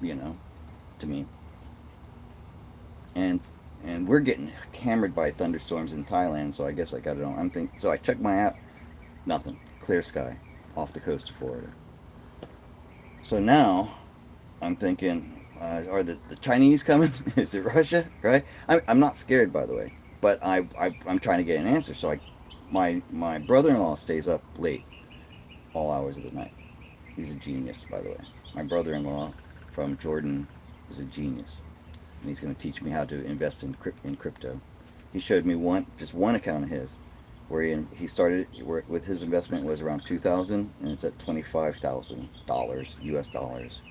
you know, to me. And we're getting hammered by thunderstorms in Thailand, so I guess I got it on. I'm thinking, so I checked my app, nothing, clear sky, off the coast of Florida. So now I'm thinking, are the Chinese coming? Is it Russia? Right? I'm not scared, by the way, but I'm trying to get an answer. So my brother-in-law stays up late, all hours of the night. He's a genius, by the way. My brother-in-law from Jordan is a genius, and he's going to teach me how to invest in crypto. He showed me just one account of his, where he started with his investment was around 2,000, and it's at $25,000 US dollars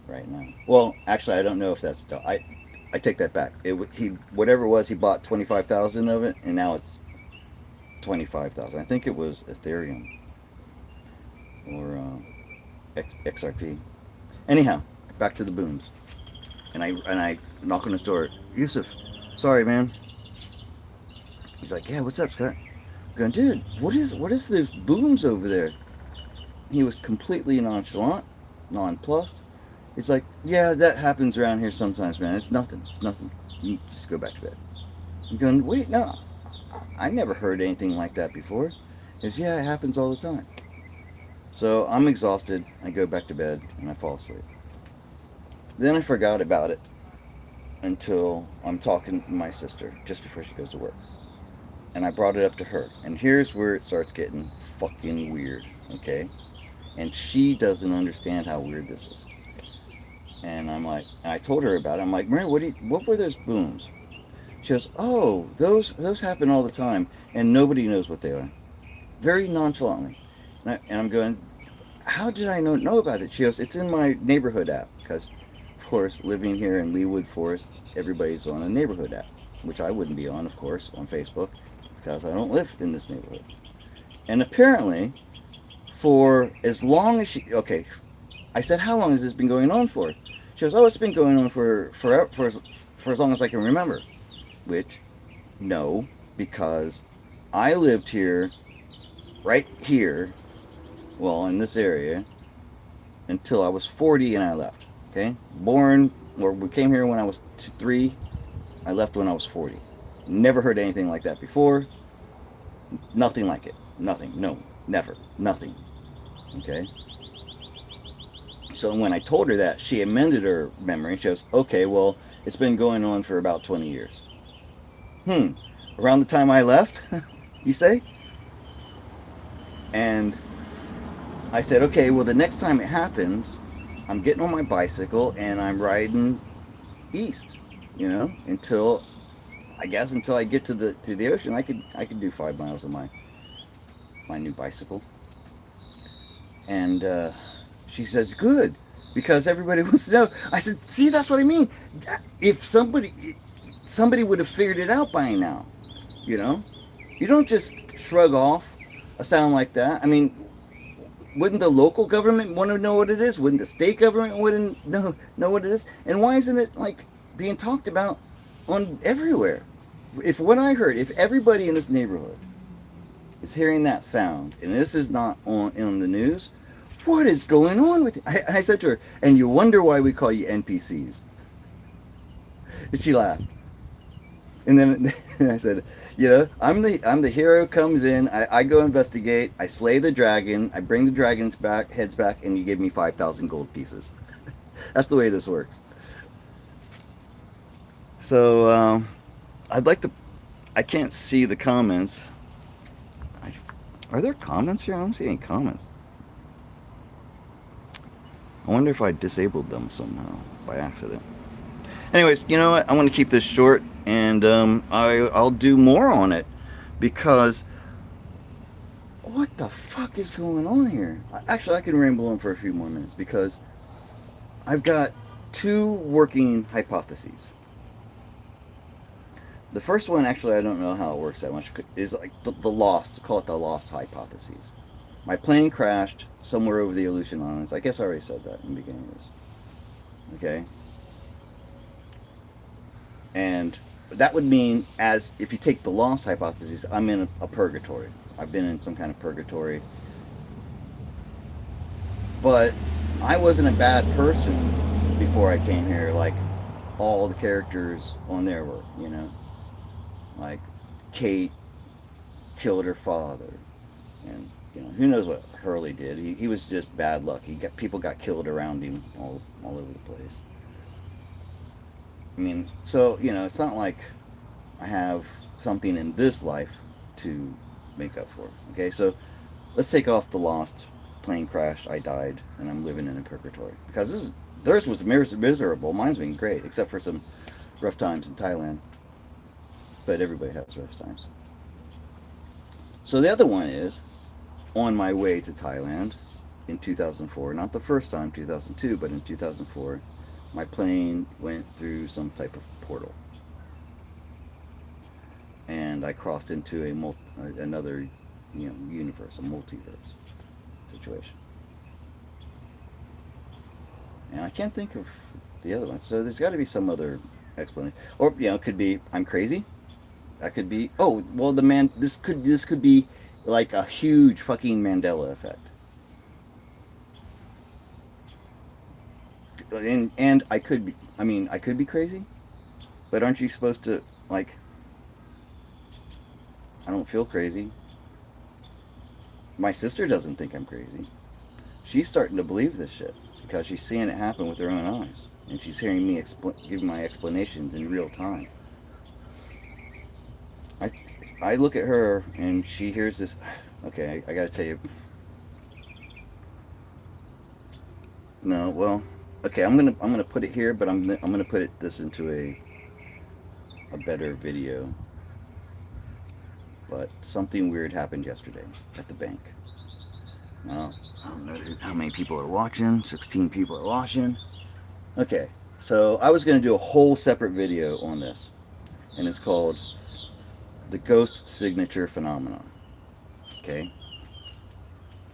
right now. Well, actually, I don't know if that's I take that back. He whatever it was, he bought 25,000 of it, and now it's 25,000. I think it was Ethereum or XRP. Anyhow, back to the booms. And I knock on his door. Yusuf, sorry, man. He's like, yeah, what's up, Scott? I'm going, dude, what is those booms over there? He was completely nonchalant, nonplussed. He's like, yeah, that happens around here sometimes, man. It's nothing. It's nothing. You just go back to bed. I'm going, wait, no. I never heard anything like that before. He goes, yeah, it happens all the time. So I'm exhausted. I go back to bed and I fall asleep. Then I forgot about it until I'm talking to my sister just before she goes to work. And I brought it up to her. And here's where it starts getting fucking weird, okay? And she doesn't understand how weird this is. And I told her about it. I'm like, Mary, what were those booms? She goes, oh, those happen all the time, and nobody knows what they are. Very nonchalantly. And I'm going, how did I know about it? She goes, it's in my neighborhood app. Because, of course, living here in Leawood Forest, everybody's on a neighborhood app, which I wouldn't be on, of course, on Facebook, because I don't live in this neighborhood. And apparently, for as long as okay, I said, how long has this been going on for? She goes, oh, it's been going on for as long as I can remember. Which, no, because I lived here, right here, well, in this area, until I was 40 and I left. Okay, we came here when I was 3. I left when I was 40. Never heard anything like that before. Nothing like it. Nothing. No, never. Nothing. Okay. So when I told her that, she amended her memory. She goes, okay, well, it's been going on for about 20 years. Around the time I left, you say? And I said, okay, well, the next time it happens, I'm getting on my bicycle and I'm riding east, until I get to the ocean. I could do 5 miles on my new bicycle. And she says, good, because everybody wants to know. I said, see, that's what I mean. If somebody would have figured it out by now, you don't just shrug off a sound like that. I mean, wouldn't the local government want to know what it is? Wouldn't the state government wouldn't know what it is? And why isn't it like being talked about on everywhere? If everybody in this neighborhood is hearing that sound and this is not on the news, what is going on with you? I said to her, and you wonder why we call you NPCs. And she laughed. And then I said, I'm the hero comes in, I go investigate, I slay the dragon, I bring the dragon's heads back, and you give me 5,000 gold pieces. That's the way this works. So, I can't see the comments. Are there comments here? I don't see any comments. I wonder if I disabled them somehow by accident. Anyways, you know what? I want to keep this short, and I'll do more on it, because what the fuck is going on here? Actually, I can ramble on for a few more minutes, because I've got 2 working hypotheses. The first one, actually, I don't know how it works that much, is like the lost, call it the lost hypotheses. My plane crashed somewhere over the Aleutian Islands. I guess I already said that in the beginning of this. Okay? And that would mean, as if you take the lost hypothesis, I'm in a purgatory. I've been in some kind of purgatory. But I wasn't a bad person before I came here, like all the characters on there were, like Kate killed her father, and who knows what Hurley did. He was just bad luck. People got killed around him all over the place. I mean, so it's not like I have something in this life to make up for. Okay, so let's take off the lost plane crashed, I died, and I'm living in a purgatory because theirs was miserable. Mine's been great, except for some rough times in Thailand. But everybody has rough times. So the other one is on my way to Thailand in 2004. Not the first time, 2002, but in 2004, my plane went through some type of portal, and I crossed into another, universe, a multiverse situation. And I can't think of the other one. So there's got to be some other explanation, or it could be I'm crazy. That could be. Oh well, the man. This could be like a huge fucking Mandela effect. And I could be. I mean, I could be crazy, but aren't you supposed to like? I don't feel crazy. My sister doesn't think I'm crazy. She's starting to believe this shit because she's seeing it happen with her own eyes, and she's hearing me give my explanations in real time. I I look at her and she hears this. Okay, I got to tell you. No, well, okay, I'm gonna put it here, but I'm gonna put this into a better video. But something weird happened yesterday at the bank. Now, I don't know how many people are watching. 16 people are watching. Okay, so I was gonna do a whole separate video on this, and it's called the ghost signature phenomenon. Okay.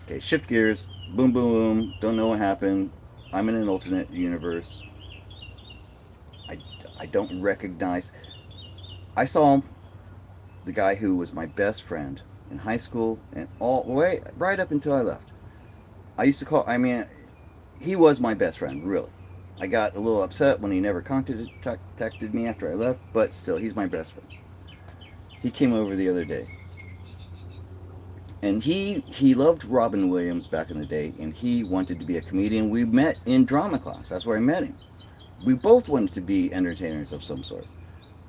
Okay. Shift gears. Boom, boom, boom. Don't know what happened. I'm in an alternate universe. I, I don't recognize. I saw the guy who was my best friend in high school and all way right up until I left. I used to call. I mean, he was my best friend, really. I got a little upset when he never contacted me after I left, but still, he's my best friend. He came over the other day, and he loved Robin Williams back in the day, and he wanted to be a comedian. We met in drama class. That's where I met him. We both wanted to be entertainers of some sort.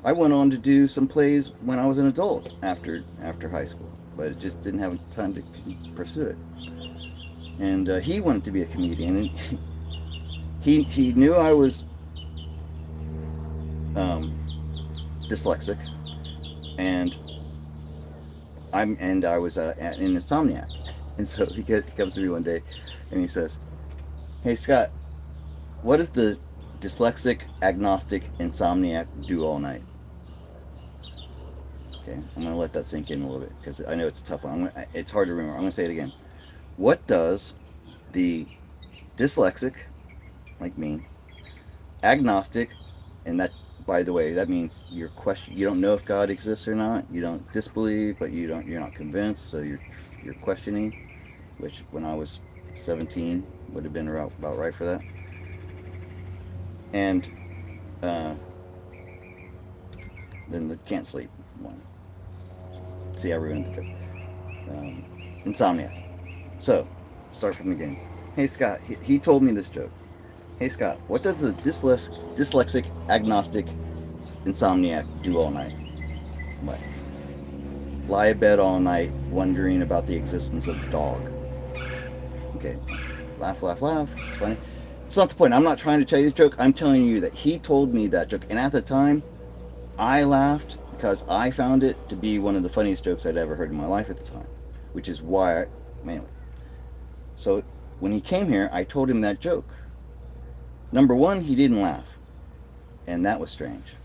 I went on to do some plays when I was an adult after high school, but it just didn't have time to pursue it. And he wanted to be a comedian, and he knew I was um, dyslexic, and I was an insomniac, and so he comes to me one day, and he says, "Hey Scott, what does the dyslexic, agnostic, insomniac do all night?" Okay, I'm gonna let that sink in a little bit because I know it's a tough one. It's hard to remember. I'm gonna say it again. What does the dyslexic, like me, agnostic, and that, by the way, that means you don't know if God exists or not. You don't disbelieve, but you're not convinced, so you're questioning, which when I was 17 would have been about right for that. And uh, then the can't sleep one. See, I ruined the joke. Um, Insomnia. So, start from the beginning. Hey Scott, he told me this joke. Hey Scott, what does the dyslexic, agnostic, insomniac do all night? What? Lie in bed all night wondering about the existence of the dog. Okay. Laugh, laugh, laugh. It's funny. It's not the point. I'm not trying to tell you the joke. I'm telling you that he told me that joke. And at the time, I laughed because I found it to be one of the funniest jokes I'd ever heard in my life at the time. Which is why, anyway. So when he came here, I told him that joke. Number one, he didn't laugh. And that was strange.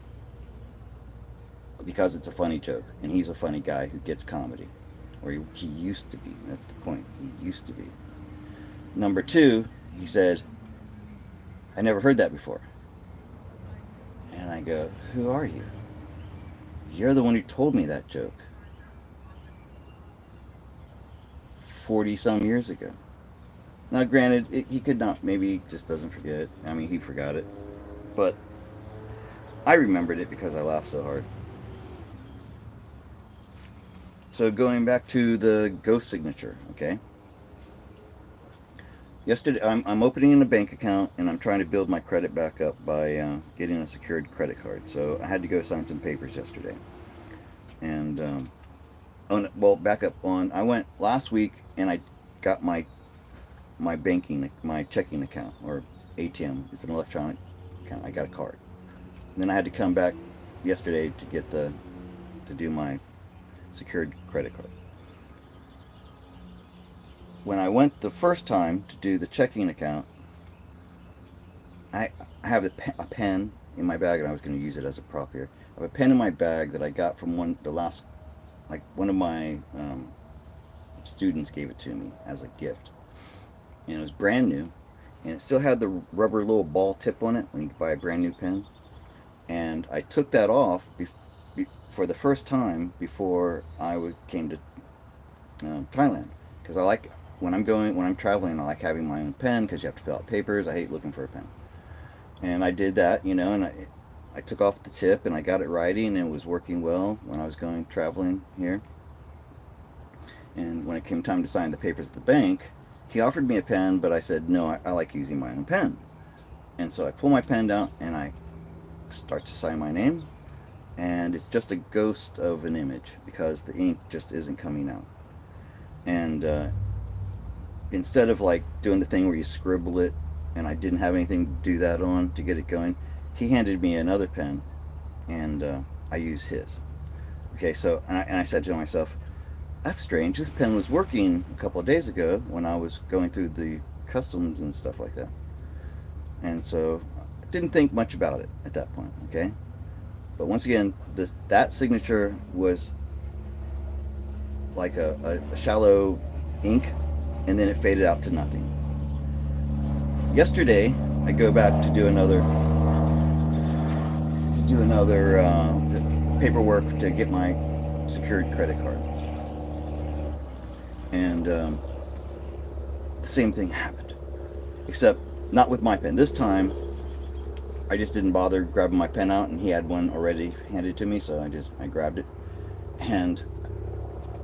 Because it's a funny joke. And he's a funny guy who gets comedy. Or he used to be. That's the point. He used to be. Number two, he said, I never heard that before. And I go, who are you? You're the one who told me that joke 40 some years ago. Now, granted, he could not. Maybe he just doesn't forget. I mean, he forgot it, but I remembered it because I laughed so hard. So going back to the ghost signature, okay. Yesterday, I'm opening a bank account and I'm trying to build my credit back up by getting a secured credit card. So I had to go sign some papers yesterday. And well, back up on. I went last week and I got my checking account or ATM. It's an electronic account. I got a card. And then I had to come back yesterday to get to do my secured credit card. When I went the first time to do the checking account, I have a pen in my bag, and I was going to use it as a prop here. I have a pen in my bag that I got from one of my students gave it to me as a gift, and it was brand new, and it still had the rubber little ball tip on it when you buy a brand new pen. And I took that off for the first time before came to Thailand, because I like when I'm traveling, I like having my own pen because you have to fill out papers. I hate looking for a pen. And I did that, and I took off the tip and I got it writing and it was working well when I was going traveling here. And when it came time to sign the papers at the bank, he offered me a pen, but I said, no, I like using my own pen. And so I pull my pen out and I start to sign my name. And it's just a ghost of an image because the ink just isn't coming out. And instead of like doing the thing where you scribble it, and I didn't have anything to do that on to get it going, he handed me another pen, and I used his. Okay, so and I said to myself, that's strange. This pen was working a couple of days ago when I was going through the customs and stuff like that. And so I didn't think much about it at that point. Okay, but once again, that signature was like a shallow ink, and then it faded out to nothing. Yesterday, I go back to do another paperwork to get my secured credit card, and the same thing happened, except not with my pen. This time, I just didn't bother grabbing my pen out, and he had one already handed to me, so I grabbed it, and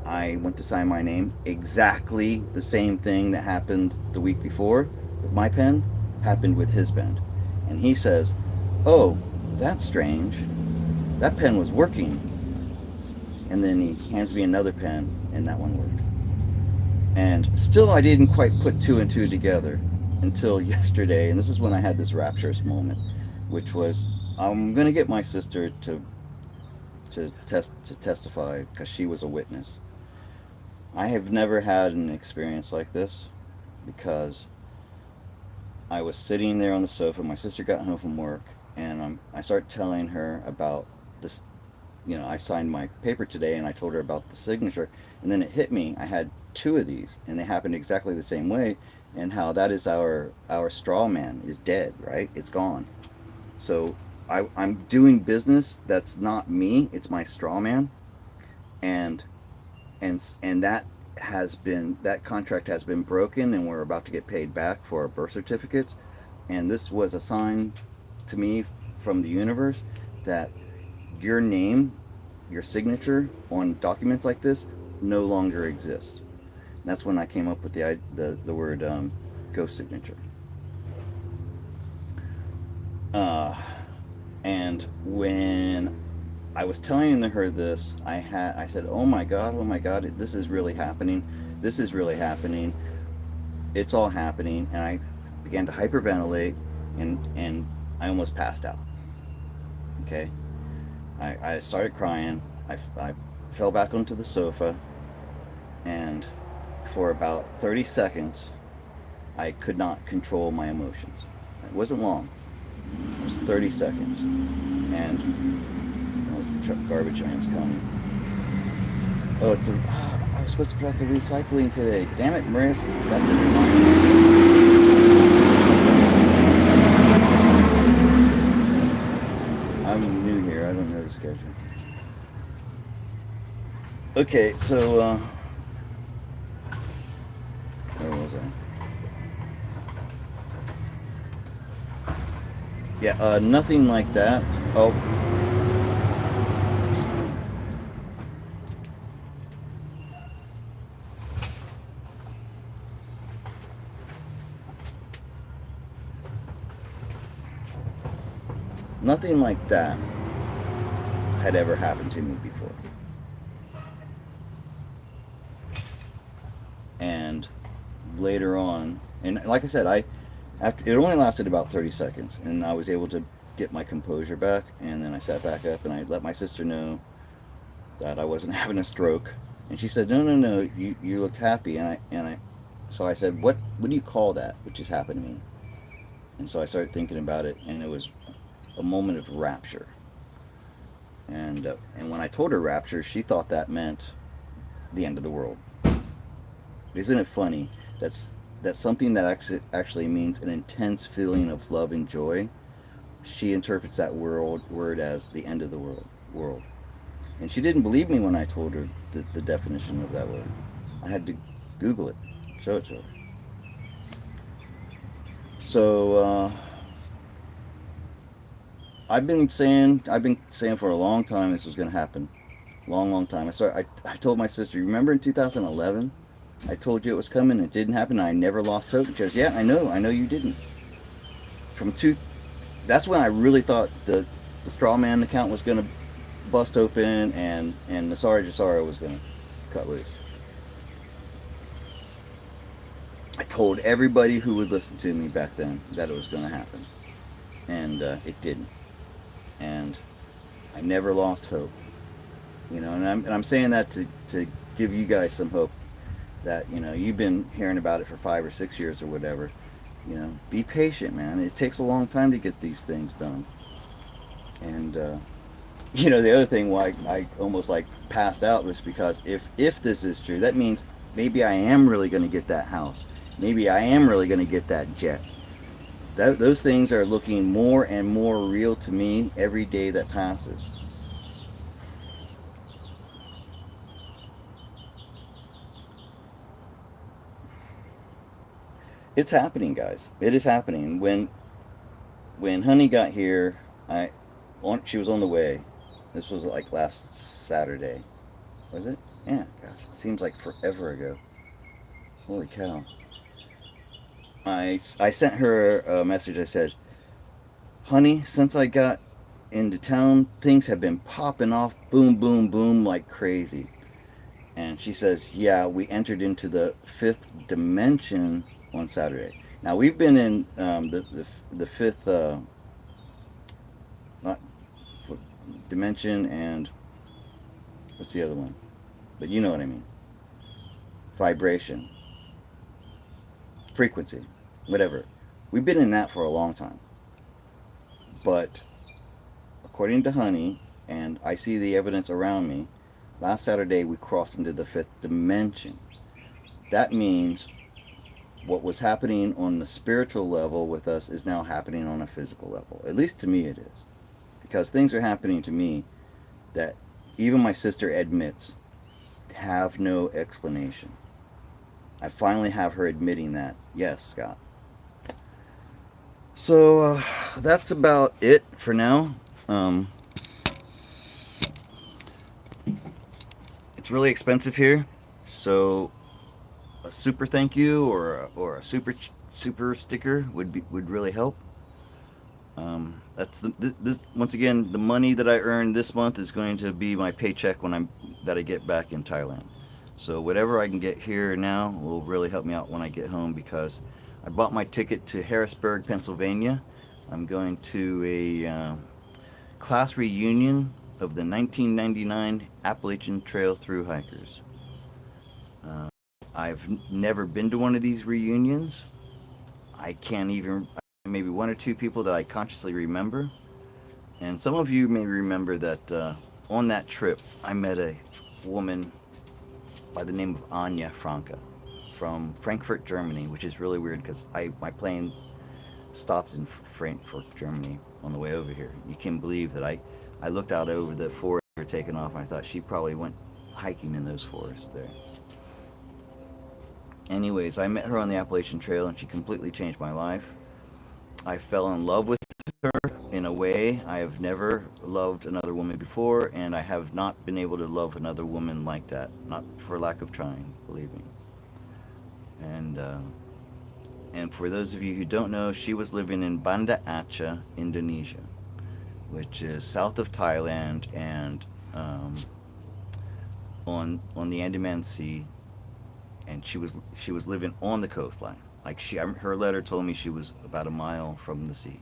I went to sign my name. Exactly the same thing that happened the week before with my pen happened with his pen. And he says, oh, that's strange. That pen was working. And then he hands me another pen, and that one worked. And still I didn't quite put two and two together until yesterday. And this is when I had this rapturous moment, which was, I'm going to get my sister to testify because she was a witness. I have never had an experience like this because I was sitting there on the sofa. My sister got home from work, and I started telling her about this. I signed my paper today, and I told her about the signature, and then it hit me. I had two of these, and they happened exactly the same way, and how that is our straw man is dead, right? It's gone. So I'm doing business that's not me. It's my straw man, and that contract has been broken, and we're about to get paid back for our birth certificates. And this was a sign to me from the universe that your name, your signature on documents like this no longer exists. And that's when I came up with the word ghost signature. And when I was telling her this, I said, oh my God, this is really happening. This is really happening. It's all happening. And I began to hyperventilate, and I almost passed out. Okay. I started crying. I fell back onto the sofa, and for about 30 seconds, I could not control my emotions. It wasn't long. It was 30 seconds. And garbage man's coming. Oh, I was supposed to put out the recycling today. Damn it, Murph. That didn't remind me. I'm new here. I don't know the schedule. Okay, so where was I? Yeah, nothing like that. Oh, nothing like that had ever happened to me before. And later on, and like I said, I after it only lasted about 30 seconds, and I was able to get my composure back, and then I sat back up and I let my sister know that I wasn't having a stroke, and she said, "No, no, no, you looked happy," and I, so I said, "What do you call that? What just happened to me?" And so I started thinking about it, and it was a moment of rapture. And when I told her rapture, she thought that meant the end of the world. Isn't it funny? That's something that actually means an intense feeling of love and joy. She interprets that word as the end of the world. And she didn't believe me when I told her the definition of that word. I had to Google it, show it to her. So I've been saying for a long time this was going to happen, long, long time. I told my sister, remember in 2011, I told you it was coming. It didn't happen. I never lost hope. And she goes, yeah, I know you didn't. From two, that's when I really thought the straw man account was going to bust open and Nasara Jasara was going to cut loose. I told everybody who would listen to me back then that it was going to happen, and it didn't. And I never lost hope, you know. And I'm saying that to give you guys some hope that you've been hearing about it for 5 or 6 years or whatever. Be patient, man. It takes a long time to get these things done. And the other thing why I almost like passed out was because if this is true, that means maybe I am really going to get that house. Maybe I am really going to get that jet. Those things are looking more and more real to me every day that passes. It's happening, guys. It is happening. When Honey got here, she was on the way. This was like last Saturday, was it? Yeah, gosh, it seems like forever ago. Holy cow! I sent her a message. I said, "Honey, since I got into town, things have been popping off, boom, boom, boom, like crazy." And she says, "Yeah, we entered into the fifth dimension on Saturday." Now we've been in the fifth not dimension, and what's the other one? But you know what I mean. Vibration, frequency, whatever. We've been in that for a long time. But according to Honey, and I see the evidence around me, last Saturday we crossed into the fifth dimension. That means what was happening on the spiritual level with us is now happening on a physical level. At least to me it is. Because things are happening to me that even my sister admits have no explanation. I finally have her admitting that. Yes, Scott. So that's about it for now. Um, it's really expensive here, so a super thank you or a super sticker would really help. That's this once again the money that I earned this month is going to be my paycheck when I'm that I get back in Thailand. So whatever I can get here now will really help me out when I get home because I bought my ticket to Harrisburg, Pennsylvania. I'm going to a class reunion of the 1999 Appalachian Trail Through Hikers. Uh, I've never been to one of these reunions. I can't even maybe one or two people that I consciously remember. And some of you may remember that on that trip, I met a woman by the name of Anya Franke from Frankfurt, Germany, which is really weird because my plane stopped in Frankfurt, Germany on the way over here. You can believe that I looked out over the forest we were taking off and I thought she probably went hiking in those forests there. Anyways, I met her on the Appalachian Trail and she completely changed my life. I fell in love with her in a way, I have never loved another woman before, and I have not been able to love another woman like that. Not for lack of trying, believe me. And and for those of you who don't know, she was living in Banda Aceh, Indonesia, which is south of Thailand and on the Andaman Sea, and she was living on the coastline. Like her letter told me she was about a mile from the sea.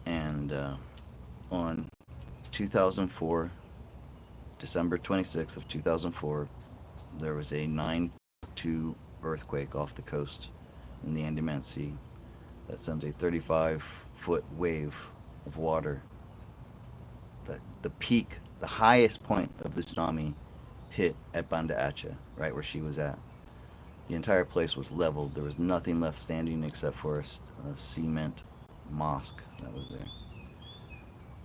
And on 2004, December 26th of 2004, there was a 9.2 earthquake off the coast in the Andaman Sea that sent a 35-foot wave of water. The peak, the highest point of the tsunami hit at Banda Aceh, right where she was at. The entire place was leveled. There was nothing left standing except for a cement mosque that was there.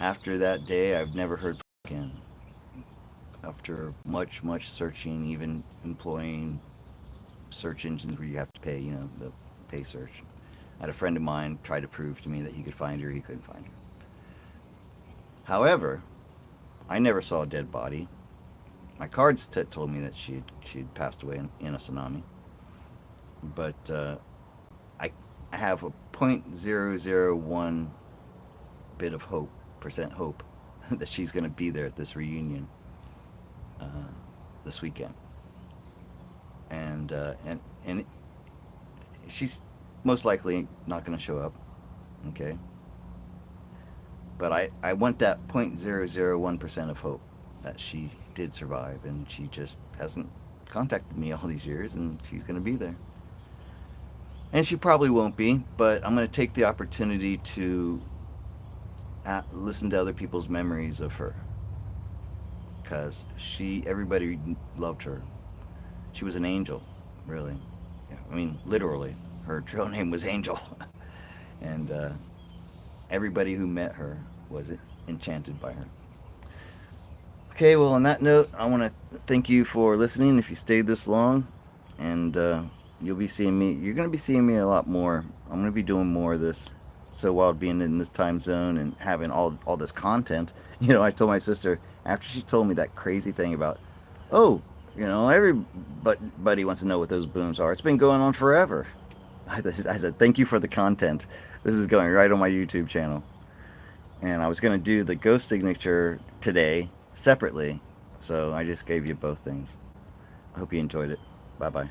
After that day, I've never heard again. After much searching, even employing search engines where you have to pay, the pay search. I had a friend of mine try to prove to me that he could find her. He couldn't find her. However, I never saw a dead body. My cards told me that she'd passed away in a tsunami, but I have a 0.001 bit of hope, percent hope, that she's going to be there at this reunion uh, this weekend, and she's most likely not going to show up. Okay, but I want that 0.001% of hope that she did survive, and she just hasn't contacted me all these years, and she's going to be there. And she probably won't be, but I'm going to take the opportunity to listen to other people's memories of her, because everybody loved her. She was an angel, really. Yeah, I mean, literally. Her real name was Angel, and everybody who met her was enchanted by her. Okay, well, on that note, I want to thank you for listening. If you stayed this long, and you'll be seeing me. You're going to be seeing me a lot more. I'm going to be doing more of this. So while being in this time zone and having all this content, I told my sister after she told me that crazy thing about, oh, everybody wants to know what those booms are. It's been going on forever. I said, thank you for the content. This is going right on my YouTube channel. And I was going to do the ghost signature today separately. So I just gave you both things. I hope you enjoyed it. Bye bye.